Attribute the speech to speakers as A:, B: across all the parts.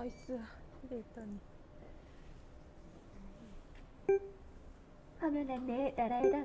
A: 나이스. 이게 있다니.
B: 화면 안내에 따라해라.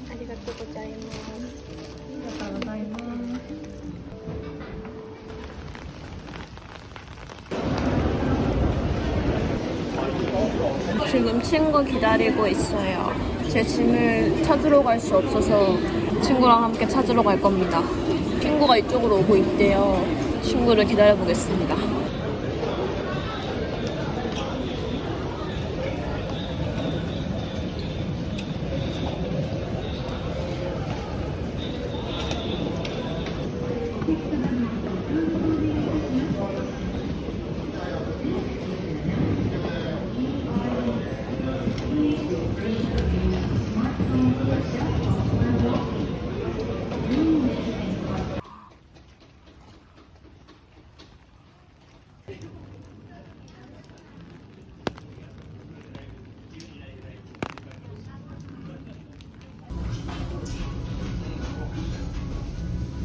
A: 아리가또 고자이마스. 지금 친구 기다리고 있어요. 제 짐을 찾으러 갈 수 없어서 친구랑 함께 찾으러 갈 겁니다. 친구가 이쪽으로 오고 있대요. 친구를 기다려 보겠습니다.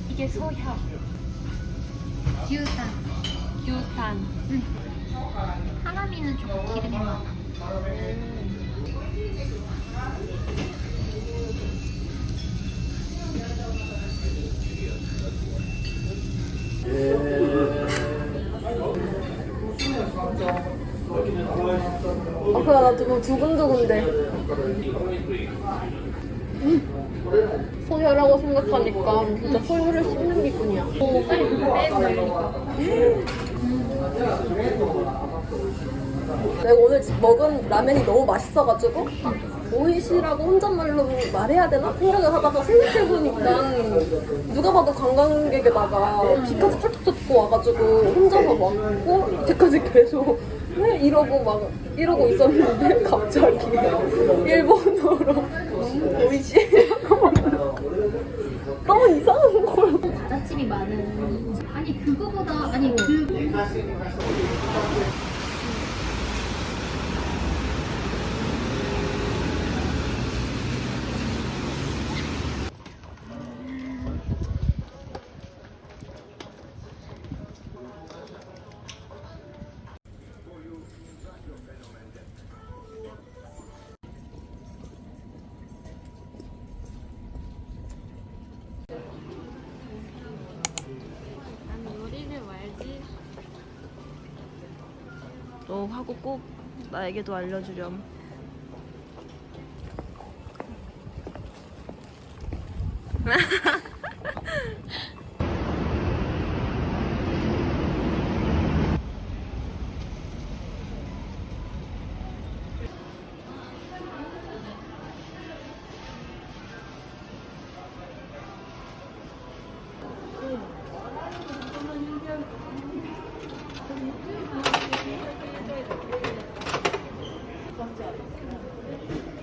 B: 이게 소혀. 규탄.
A: 규탄.
B: 응. 하나미는 좀 기름이 많아.
A: 그래 나 지금 두근두근데. 소혈라고 생각하니까 진짜 소혈을 씹는 기분이야.
B: 빨리 그거 빼고 열리니까.
A: 내가 오늘 먹은 라면이 너무 맛있어가지고 오이시라고 혼잣말로 말해야 되나 생각을 하다가 생각해보니까 누가 봐도 관광객에다가 뒤까지 쭉 듣고 와가지고 혼자서 먹고 이때까지 계속 왜 이러고 있었는데 갑자기 일본어로 오이시 너무 이상한 거야.
B: 과자집이 많은. 아니 그거보다 아니 그.
A: 너 하고 꼭 나에게도 알려주렴.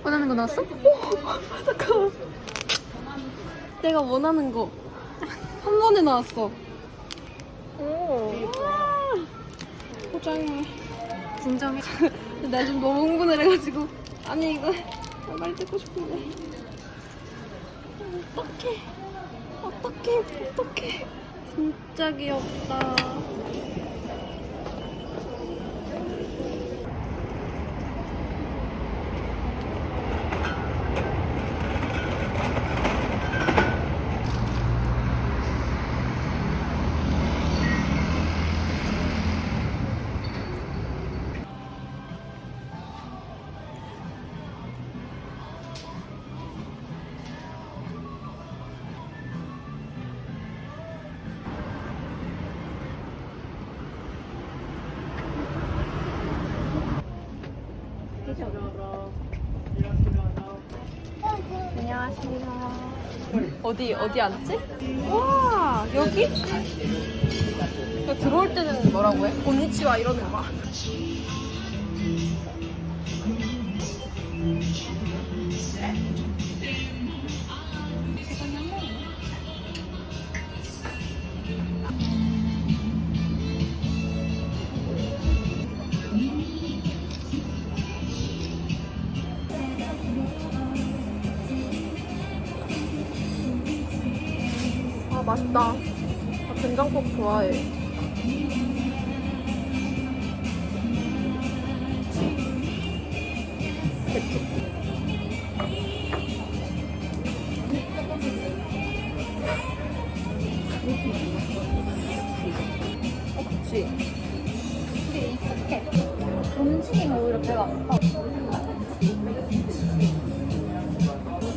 A: 원하는 거 나왔어? 오, 잠깐만. 내가 원하는 거 한 번에 나왔어. 오. 포장해. 진정해. 나 지금 너무 흥분을 해가지고. 아니 이거 말 듣고 싶은데. 어떡해. 진짜 귀엽다. 안녕하십니까. 어디 앉지? 와, 여기? 들어올 때는 뭐라고 해? 곤니치와 이러는 거야. 아, 맛있다. 나 된장국 좋아해. 그치?
B: 되게 익숙해. 움직이면 오히려 배가 아파.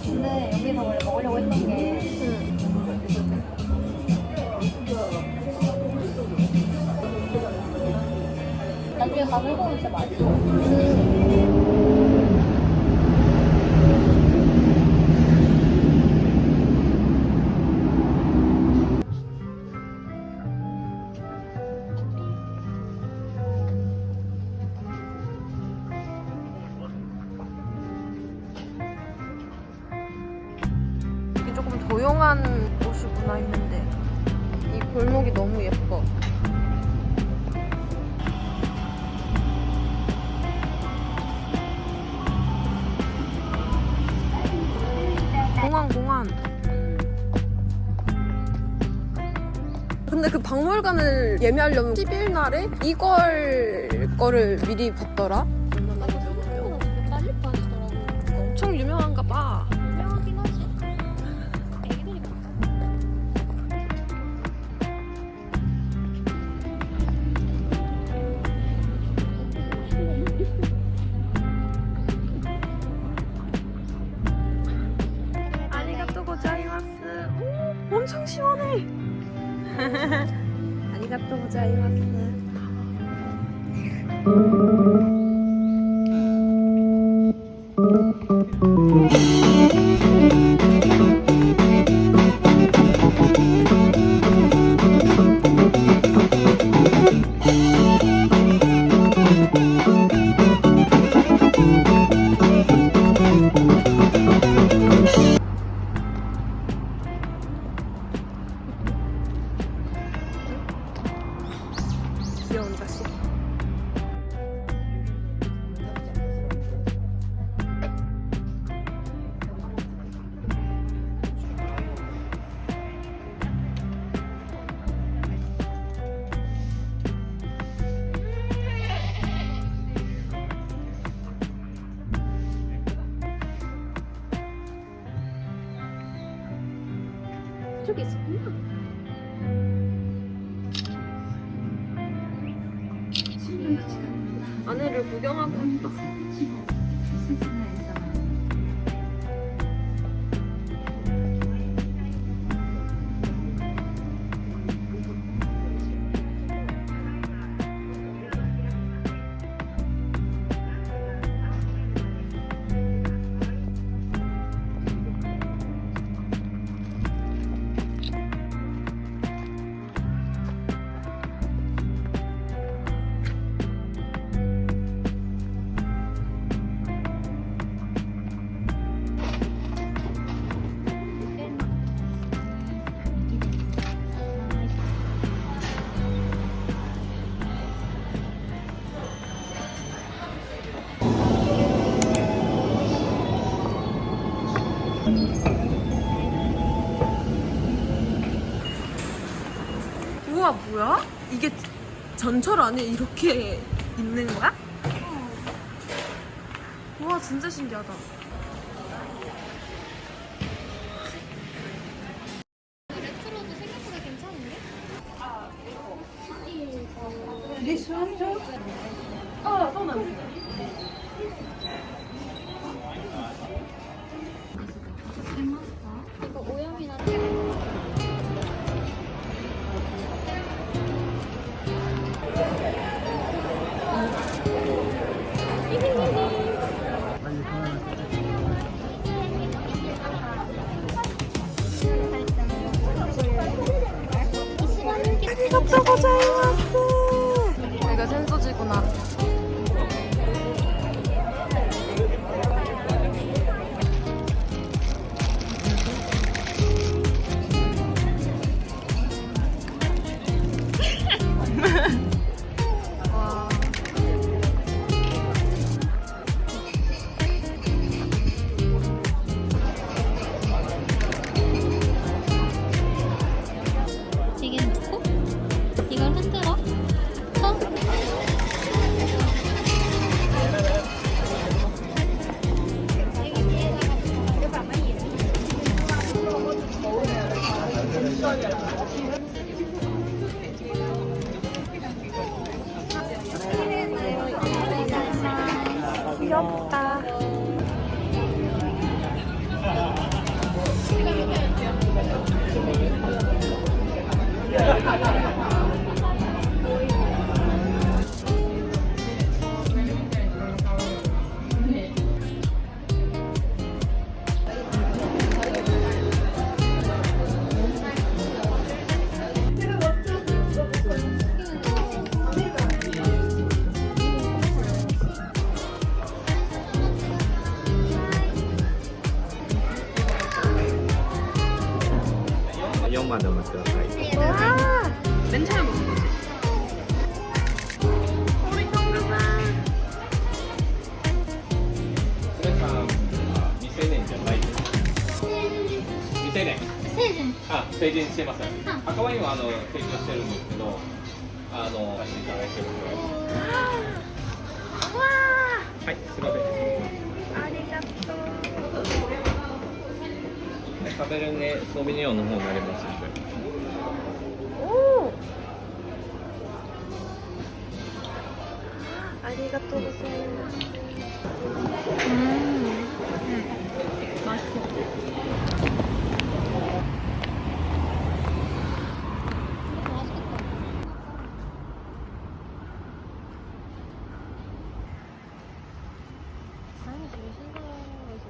B: 근데 여기서 원래 먹으려고 했던 게 나중에 가서 해보면 진짜 맛있어.
A: 이게 조금 조용한 곳이구나 했는데 이 골목이 너무 예뻐. 공원. 근데 그 박물관을 예매하려면 10일 날에 이걸 거를 미리 봤더라.
B: 빨리 빠지더라고.
A: 엄청 유명한가 봐.
B: 유명하긴 하지. 애기들이 많다.
A: 아리가또 고자이마스. 오, 엄청 시원해. 아리가또 고자이마스. 귀여운 자식.
B: 저기 있었구나.
A: 안에를 구경하고 있다. 뭐야? 이게 전철 안에 이렇게 있는 거야? 와 진짜 신기하다.
B: 레트로도 생각보다 괜찮은데? 이거 오염이나
A: 아리가또 고자이마스. 이거 센소지구나. 와.
B: 이게 넣고 이걸 흔들어.
A: 귀엽다.
C: 만 원만ください。
A: 와. 맨 처음에 먹는 거지. 우리 동그만.
C: それさん未成年じゃないですか。未成年。
B: 成人。
C: あ、成人してます。赤ワインは提供してるんですけど、出していただいてるので。
A: 와.
C: はい、すみません。
A: 아리가또.
C: カベルネソービニョンの方になりますので。
A: 오. 아리가또 고자이마스. 맛있어.
B: 다행히 되게 신선해서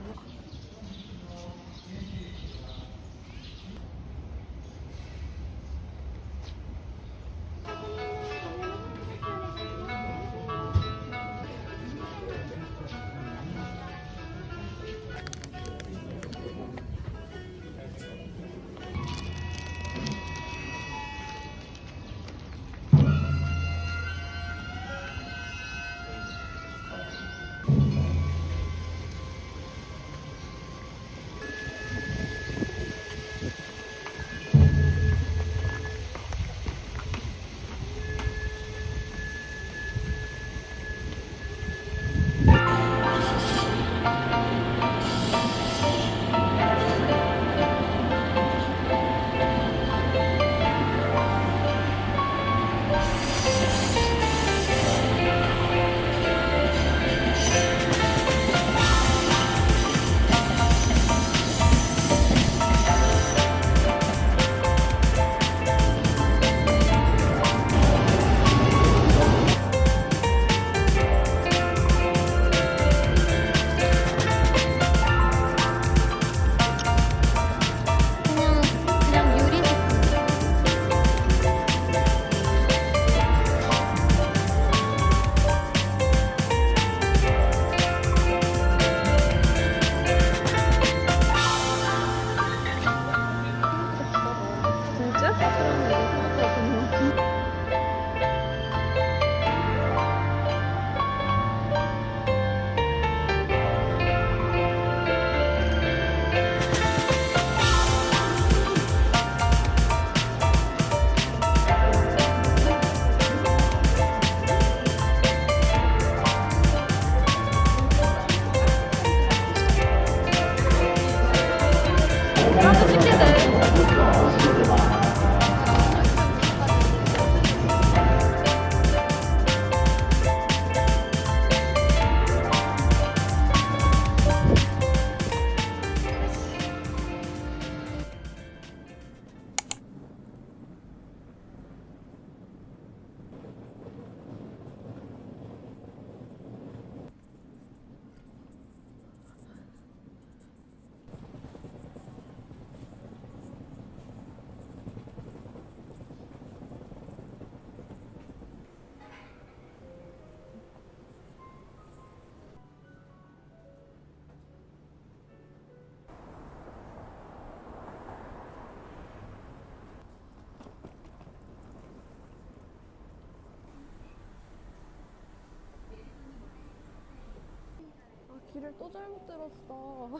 A: 말을 또 잘못 들었어.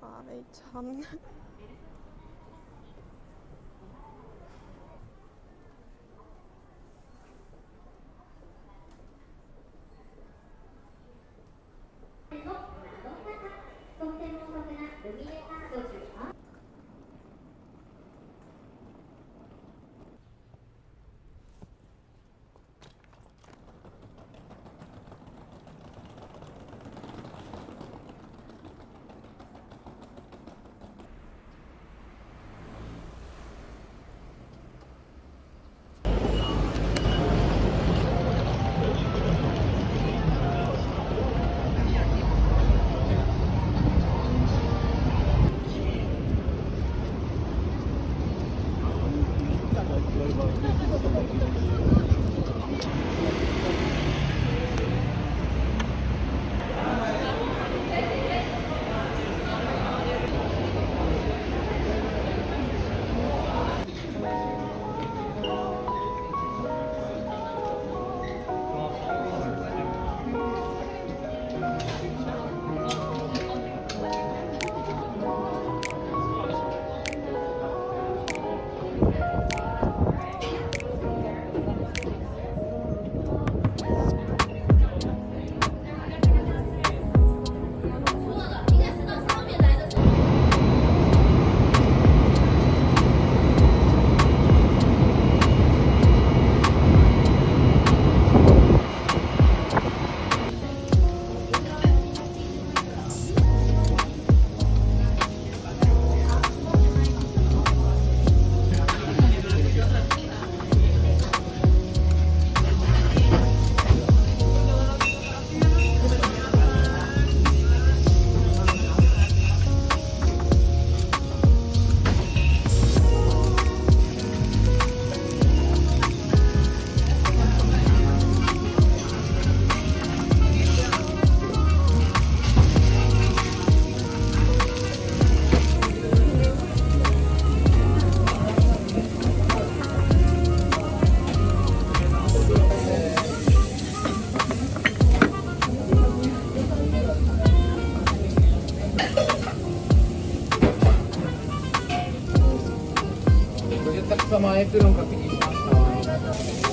A: 아, 에이 참.
D: エプロン確認しました。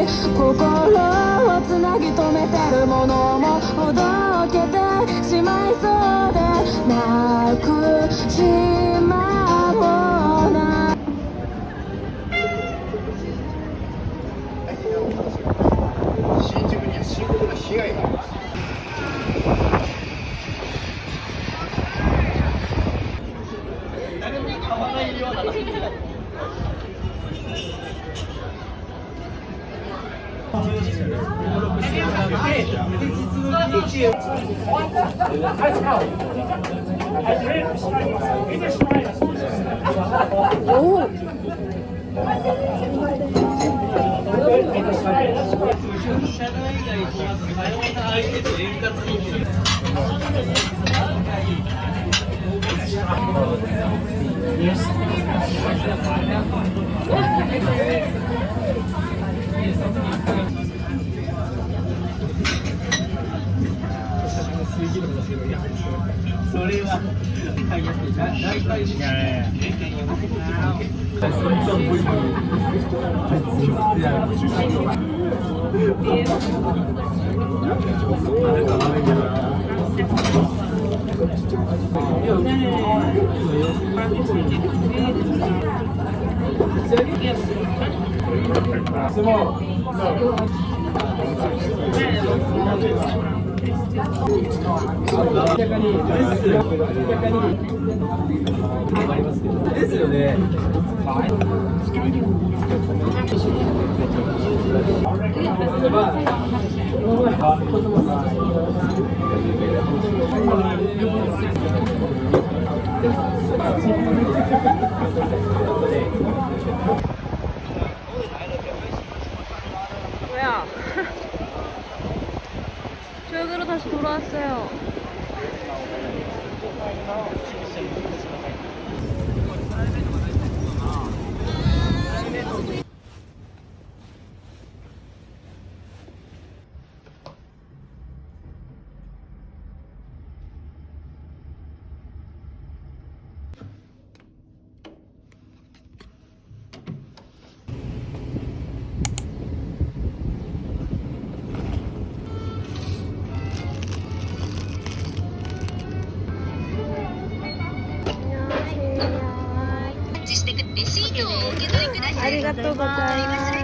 E: 心をつなぎ止めてるものもほどけてしまいそうでなくしまうな
F: 新宿には深刻な被害があります。
D: ですよね。
A: 뭐야? 저 여기로 다시 돌아왔어요. 아리가또 고자이마스.